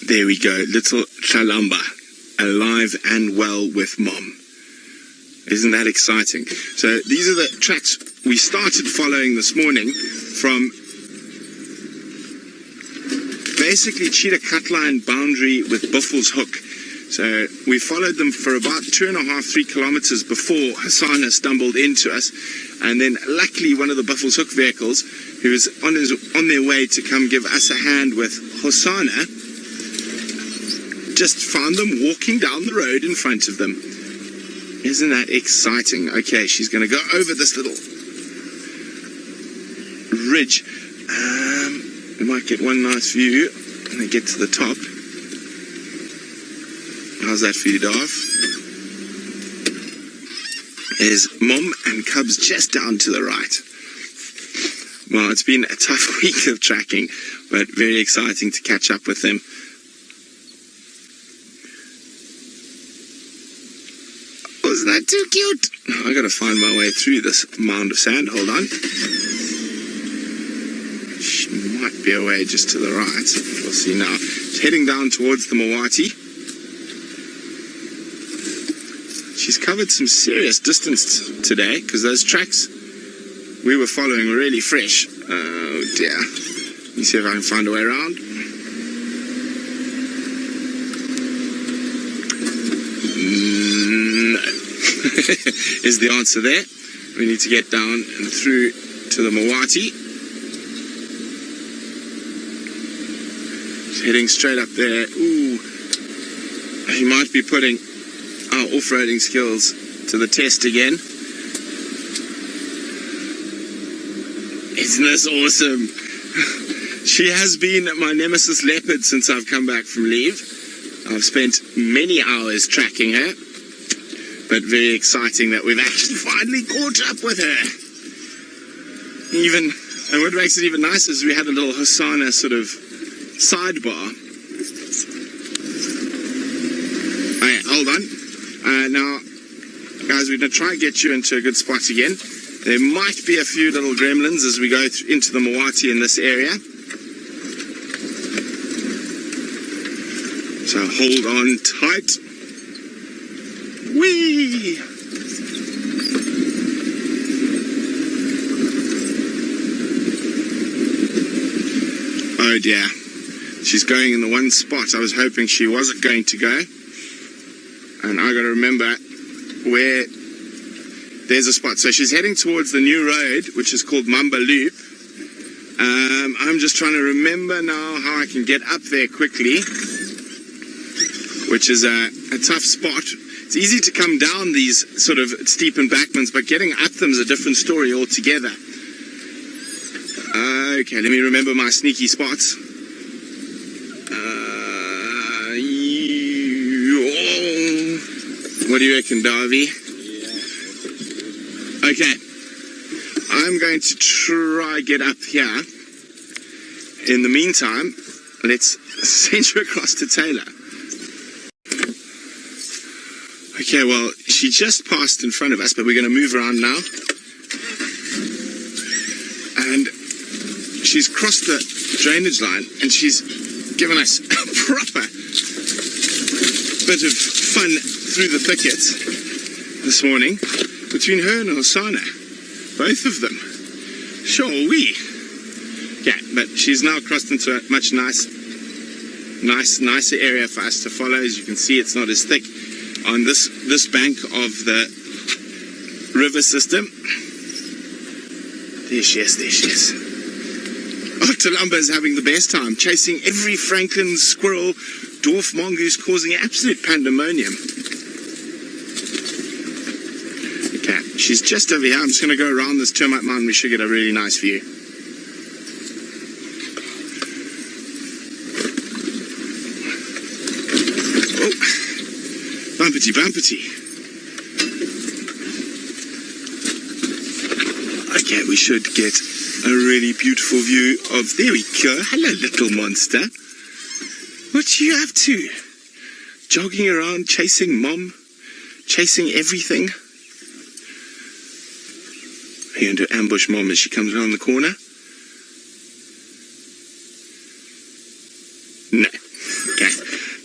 There we go, little Tlalamba, alive and well with Mom. Isn't that exciting? So these are the tracks we started following this morning from basically Cheetah Cutline boundary with Buffalo's Hook. So we followed them for about 2.5–3 kilometers before Hosanna stumbled into us. And then luckily one of the Buffalo's Hook vehicles, who was on their way to come give us a hand with Hosanna, just found them walking down the road in front of them. Isn't that exciting? Okay, she's going to go over this little ridge. We might get one nice view and then get to the top. How's that for you, Darv? There's Mom and Cubs just down to the right. Well, it's been a tough week of tracking, but very exciting to catch up with them. Wasn't that too cute? I gotta find my way through this mound of sand. Hold on. She might be away just to the right. We'll see now. She's heading down towards the Mawati. She's covered some serious distance today because those tracks we were following were really fresh. Oh dear. Let me see if I can find a way around. No. Is the answer there. We need to get down and through to the Mawati. She's heading straight up there. Ooh. She might be putting our off-roading skills to the test again. Isn't this awesome? She has been my nemesis Leopard since I've come back from leave. I've spent many hours tracking her, but very exciting that we've actually finally caught up with her. And what makes it even nicer is we had a little Hosanna sort of sidebar. Alright, hold on. Now, guys, we're going to try and get you into a good spot again. There might be a few little gremlins as we go into the Mawati in this area. So hold on tight. Whee! Oh dear. She's going in the one spot I was hoping she wasn't going to go. And I got to remember where there's a spot. So she's heading towards the new road, which is called Mamba Loop. I'm just trying to remember now how I can get up there quickly, which is a tough spot. It's easy to come down these sort of steep embankments, but getting up them is a different story altogether. Okay, let me remember my sneaky spots. What do you reckon, Darby? Yeah. Okay. I'm going to try get up here. In the meantime, let's send you across to Taylor. Okay, well, she just passed in front of us, but we're going to move around now. And she's crossed the drainage line, and she's given us a proper bit of fun through the thickets this morning between her and Hosanna. Both of them. Sure, we. Yeah, but she's now crossed into a much nicer area for us to follow. As you can see, it's not as thick on this bank of the river system. There she is, there she is. Oh, Tlalamba is having the best time, chasing every francolin, squirrel, dwarf mongoose, causing absolute pandemonium. Okay, she's just over here. I'm just going to go around this termite mound. We should get a really nice view. Oh, bumpity, bumpity. Okay, we should get a really beautiful view of... There we go. Hello, little monster. What you up to? Jogging around, chasing Mom, chasing everything. Are you going to ambush Mom as she comes around the corner? No. Okay.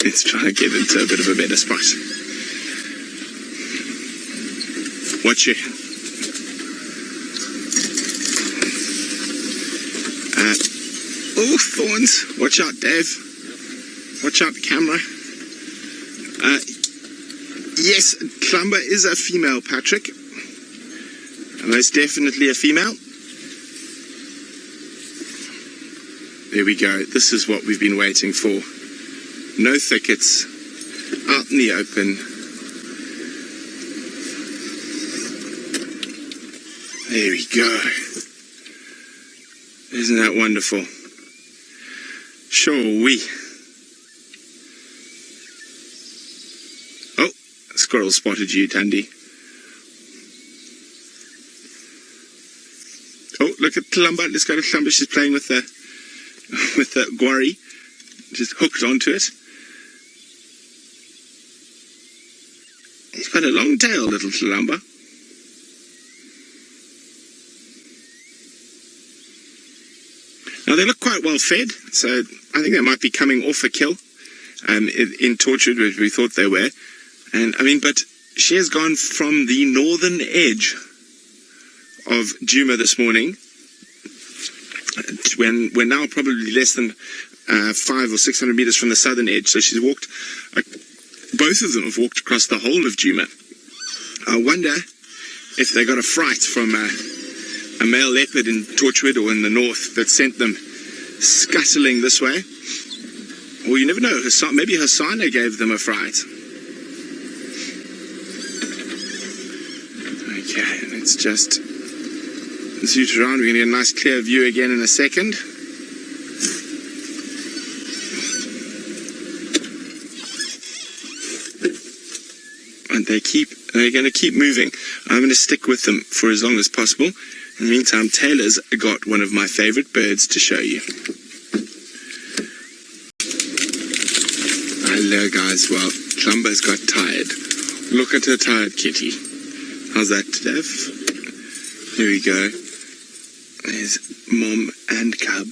Let's try and get into a bit of a better spot. Watch it. Oh, thorns. Watch out, Dave. Watch out, the camera. Yes, Tlalamba is a female, Patrick. Most definitely a female. There we go. This is what we've been waiting for. No thickets. Out in the open. There we go. Isn't that wonderful? Sure we. Oh, a squirrel spotted you, Thandi. Oh, look at Tlalamba. Let's go to Tlalamba. She's playing with the guari. Just hooked onto it. He's got a long tail, little Tlalamba. Now they look quite well fed, so I think they might be coming off a kill in Tortured, which we thought they were. And I mean, but she has gone from the northern edge of Djuma this morning, when we're now probably less than 500 or 600 meters from the southern edge. So she's walked, both of them have walked across the whole of Djuma. I wonder if they got a fright from a male leopard in Tortured or in the north that sent them scuttling this way. Or you never know, maybe Hasana gave them a fright. Okay, let's just zoot around. We're going to get a nice clear view again in a second. And they're going to keep moving. I'm going to stick with them for as long as possible. In the meantime, Taylor's got one of my favorite birds to show you. Hello guys, well, Tlalamba's got tired. Look at her tired kitty. How's that, Dev? Here we go. There's mom and cub.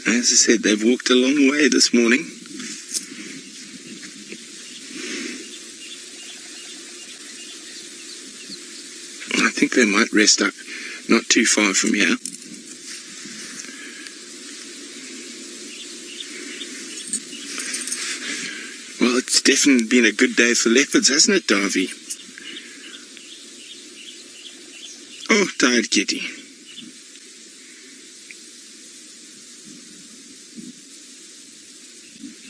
As I said, they've walked a long way this morning. I think they might rest up not too far from here. Well, it's definitely been a good day for leopards, hasn't it, Davy? Oh, tired kitty.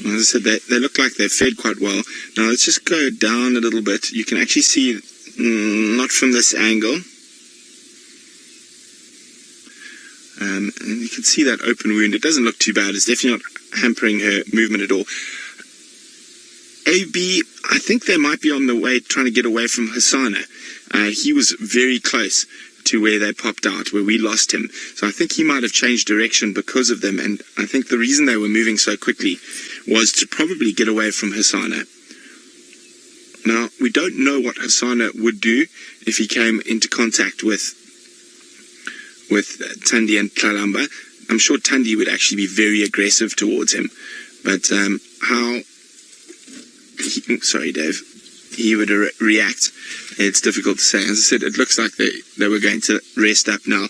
As I said, they look like they're fed quite well. Now let's just go down a little bit. You can actually see, not from this angle. And you can see that open wound. It doesn't look too bad. It's definitely not hampering her movement at all. AB, I think they might be on the way trying to get away from Hasana. He was very close to where they popped out, where we lost him. So I think he might have changed direction because of them. And I think the reason they were moving so quickly was to probably get away from Hasana. Now, we don't know what Hasana would do if he came into contact with Thandi and Tlalamba. I'm sure Thandi would actually be very aggressive towards him. But sorry, Dave, he would react, it's difficult to say. As I said, it looks like they were going to rest up now.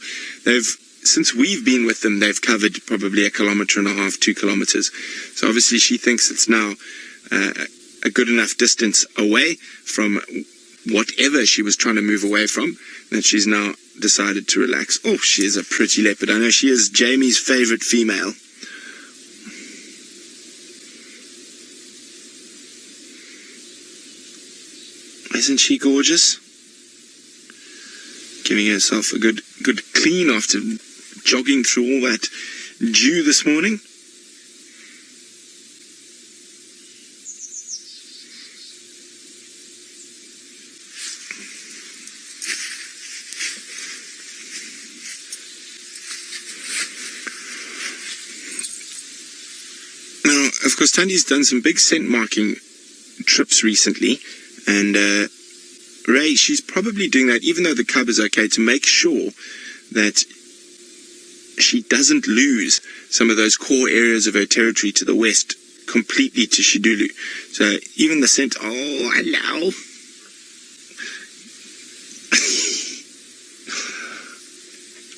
Since we've been with them, they've covered probably 1.5 kilometers, 2 kilometers. So obviously she thinks it's now a good enough distance away from whatever she was trying to move away from, that she's now decided to relax. Oh, she is a pretty leopard. I know she is Jamie's favorite female. Isn't she gorgeous? Giving herself a good clean after jogging through all that dew this morning. Now, of course, Thandi's done some big scent marking trips recently. And Ray, she's probably doing that, even though the cub is okay, to make sure that she doesn't lose some of those core areas of her territory to the west completely to Shidulu. So even the scent, oh, hello.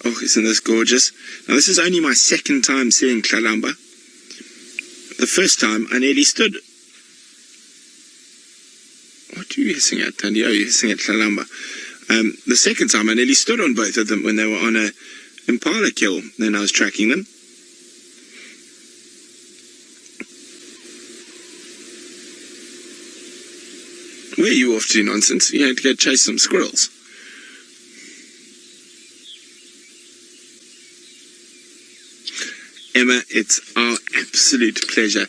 Oh, isn't this gorgeous? Now, this is only my second time seeing Tlalamba. The first time, I nearly stood. What are you hissing at, Thandi? Oh, you're hissing at Tlalamba. The second time, I nearly stood on both of them when they were on a impala kill. Then I was tracking them. Where are you off to, nonsense? You had to go chase some squirrels. Emma, it's our absolute pleasure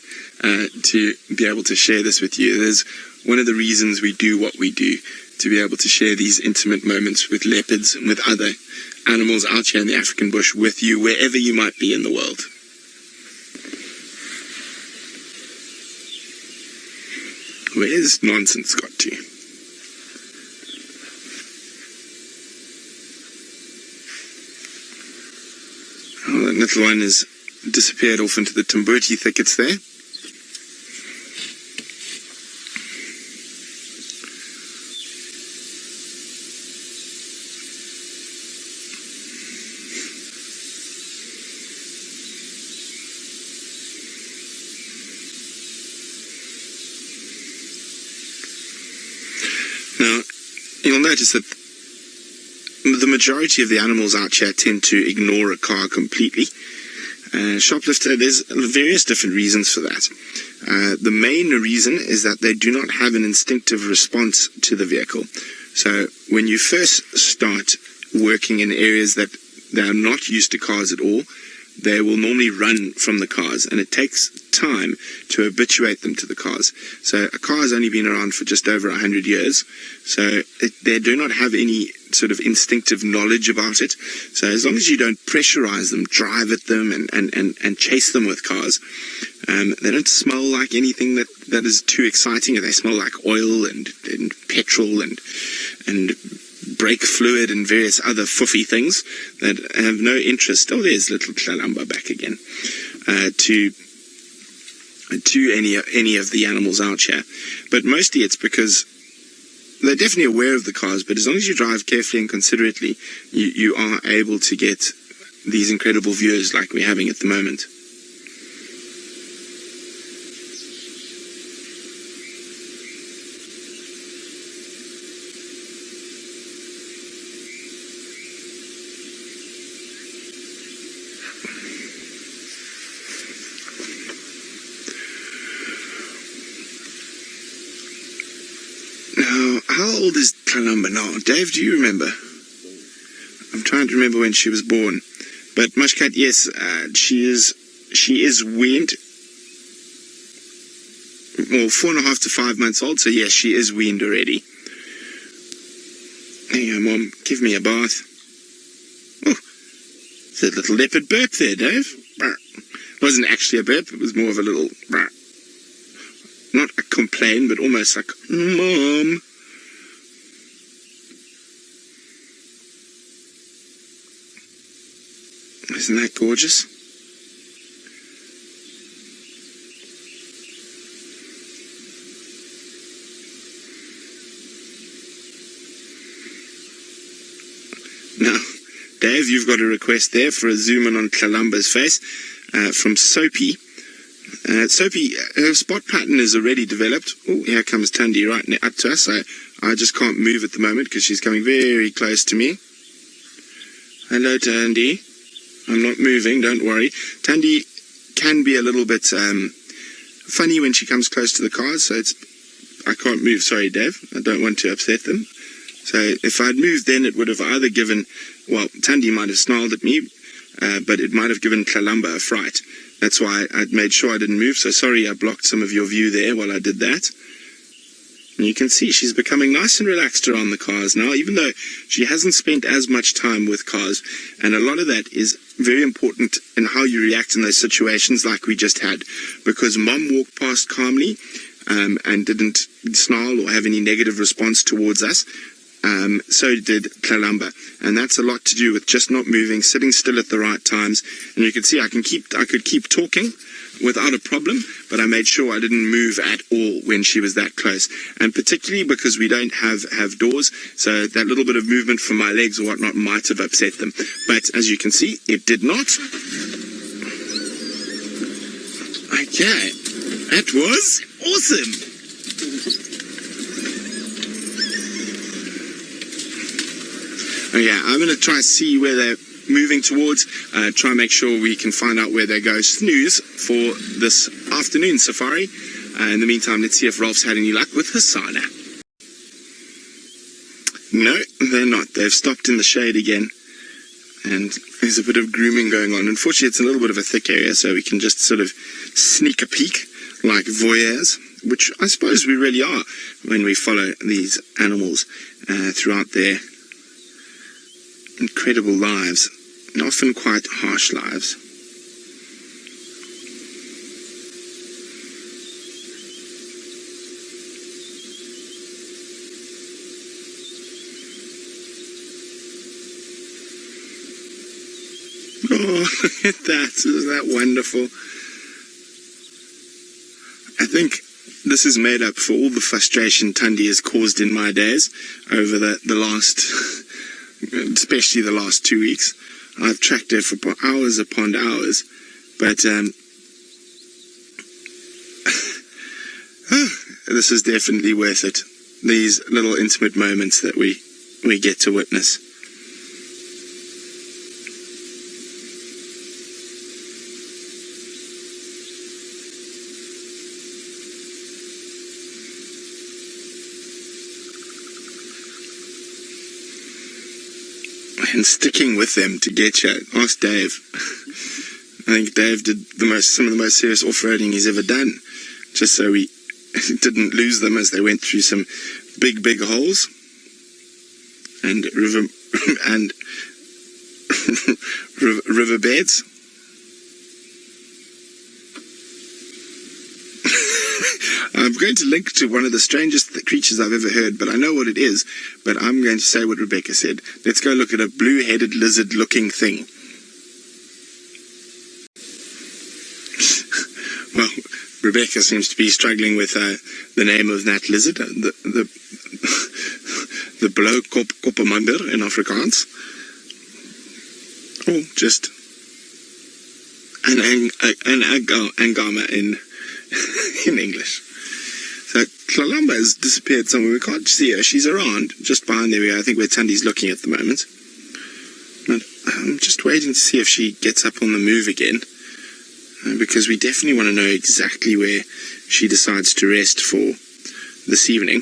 to be able to share this with you. There's one of the reasons we do what we do, to be able to share these intimate moments with leopards and with other animals out here in the African bush with you, wherever you might be in the world. Where's nonsense got to? Oh, that little one has disappeared off into the Tumbuti thickets there. Now, you'll notice that the majority of the animals out here tend to ignore a car completely. Shoplifter, there's various different reasons for that. The main reason is that they do not have an instinctive response to the vehicle. So when you first start working in areas that they are not used to cars at all, they will normally run from the cars, and it takes time to habituate them to the cars. So a car has only been around for just over 100 years, so they do not have any sort of instinctive knowledge about it. So as long as you don't pressurize them, drive at them, and chase them with cars, they don't smell like anything that is too exciting. They smell like oil and petrol and brake fluid and various other fuffy things that have no interest. Oh, there's little Tlalamba back again. To any of the animals out here. But mostly it's because they're definitely aware of the cars, but as long as you drive carefully and considerately, you are able to get these incredible views like we're having at the moment. Now, how old is Tlalamba now? Dave, do you remember? I'm trying to remember when she was born. But Mushkat, yes, she is weaned. Well, 4.5 to 5 months old, so yes, she is weaned already. There you go, Mom. Give me a bath. Oh, it's a little leopard burp there, Dave. It wasn't actually a burp, it was more of a little... Not a complaint, but almost like, Mom. Isn't that gorgeous? Now, Dave, you've got a request there for a zoom in on Tlalamba's face from Soapy. Soapy, her spot pattern is already developed. Oh, here comes Thandi right up to us. I just can't move at the moment because she's coming very close to me. Hello, Thandi. I'm not moving, don't worry. Thandi can be a little bit funny when she comes close to the cars, so I can't move. Sorry, Dave. I don't want to upset them. So if I'd moved then, it would have either given, well, Thandi might have snarled at me, but it might have given Tlalamba a fright. That's why I made sure I didn't move, so sorry I blocked some of your view there while I did that. And you can see she's becoming nice and relaxed around the cars now, even though she hasn't spent as much time with cars. And a lot of that is very important in how you react in those situations like we just had. Because Mom walked past calmly and didn't snarl or have any negative response towards us. So did Tlalamba, and that's a lot to do with just not moving, sitting still at the right times. And you can see I could keep talking without a problem, but I made sure I didn't move at all when she was that close. And particularly because we don't have doors, so that little bit of movement from my legs or whatnot might have upset them. But as you can see, it did not. Okay, that was awesome. Okay, I'm going to try and see where they're moving towards, try and make sure we can find out where they go snooze for this afternoon safari. In the meantime, let's see if Rolf's had any luck with Hasana. No, they're not. They've stopped in the shade again, and there's a bit of grooming going on. Unfortunately, it's a little bit of a thick area, so we can just sort of sneak a peek like voyeurs, which I suppose we really are when we follow these animals throughout their incredible lives, and often quite harsh lives. Oh, look at that. Isn't that wonderful? I think this is made up for all the frustration Thandi has caused in my days over the last, especially the last 2 weeks. I've tracked her for hours upon hours, but this is definitely worth it. These little intimate moments that we get to witness. And sticking with them to get you. Ask Dave. I think Dave did some of the most serious off-roading he's ever done, just so we didn't lose them as they went through some big holes and riverbeds. I'm going to link to one of the strangest creatures I've ever heard, but I know what it is. But I'm going to say what Rebecca said. Let's go look at a blue-headed lizard-looking thing. Well, Rebecca seems to be struggling with the name of that lizard, the blauw koppermander in Afrikaans. Oh, just an angama in English. So Tlalamba has disappeared somewhere. We can't see her. She's around, just behind there. I think where Thandi's looking at the moment. But I'm just waiting to see if she gets up on the move again, because we definitely want to know exactly where she decides to rest for this evening.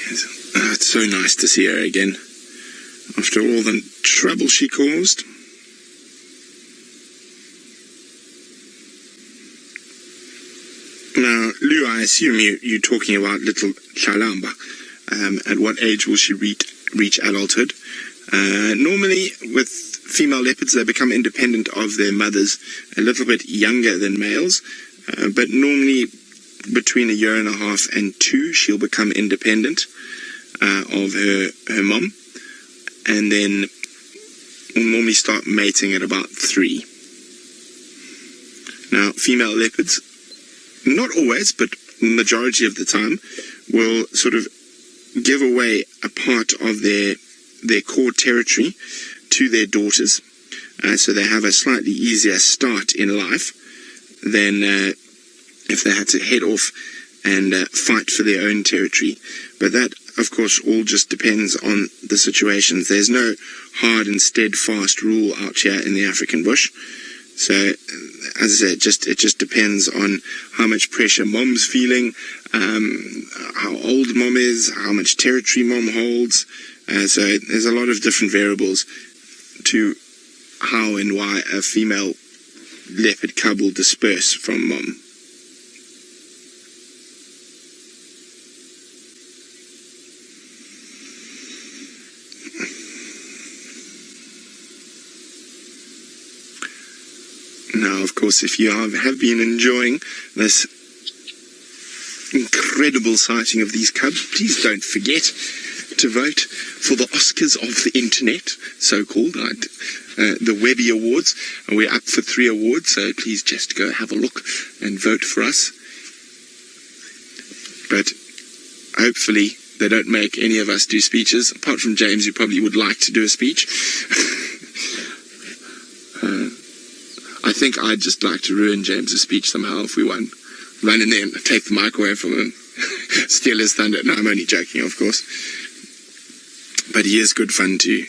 Yes. Oh, it's so nice to see her again, after all the trouble she caused. Now, Lou, I assume you're talking about little Tlalamba. At what age will she reach adulthood? Normally, with female leopards, they become independent of their mothers a little bit younger than males, but normally between 1.5 years and 2, she'll become independent of her mom, and then will normally start mating at about 3. Now, female leopards, not always, but majority of the time, will sort of give away a part of their core territory to their daughters, so they have a slightly easier start in life than if they had to head off and fight for their own territory. But that, of course, all just depends on the situations. There's no hard and steadfast rule out here in the African bush. So, as I said, it just depends on how much pressure mom's feeling, how old mom is, how much territory mom holds. So there's a lot of different variables to how and why a female leopard cub will disperse from mom. Now, of course, if you have been enjoying this incredible sighting of these cubs, please don't forget to vote for the Oscars of the Internet, so-called, the Webby Awards. And we're up for 3 awards, so please just go have a look and vote for us. But hopefully they don't make any of us do speeches, apart from James, who probably would like to do a speech. I think I'd just like to ruin James's speech somehow if we won. Run in there and take the mic away from him. Steal his thunder. No, I'm only joking, of course. But he is good fun to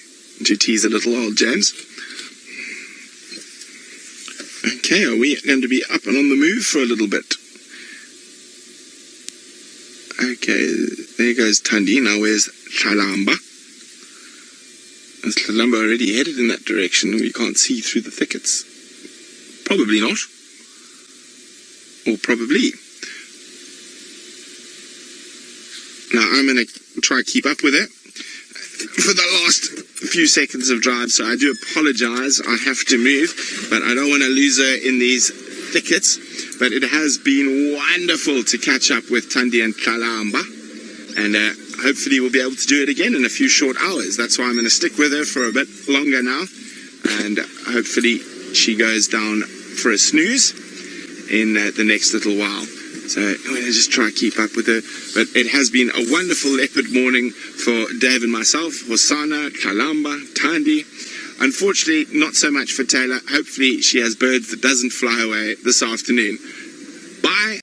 tease a little old James. Okay, are we going to be up and on the move for a little bit? Okay, there goes Thandi. Now where's Tlalamba? Is Tlalamba already headed in that direction? We can't see through the thickets. Probably not. Or probably. Now I'm going to try to keep up with it for the last few seconds of drive, so I do apologize. I have to move, but I don't want to lose her in these thickets. But it has been wonderful to catch up with Thandi and Tlalamba, and hopefully we'll be able to do it again in a few short hours. That's why I'm going to stick with her for a bit longer now, and hopefully she goes down for a snooze in the next little while. So I'm going to just try to keep up with her. But it has been a wonderful leopard morning for Dave and myself, Hosana, Tlalamba, Thandi. Unfortunately, not so much for Taylor. Hopefully she has birds that doesn't fly away this afternoon. Bye.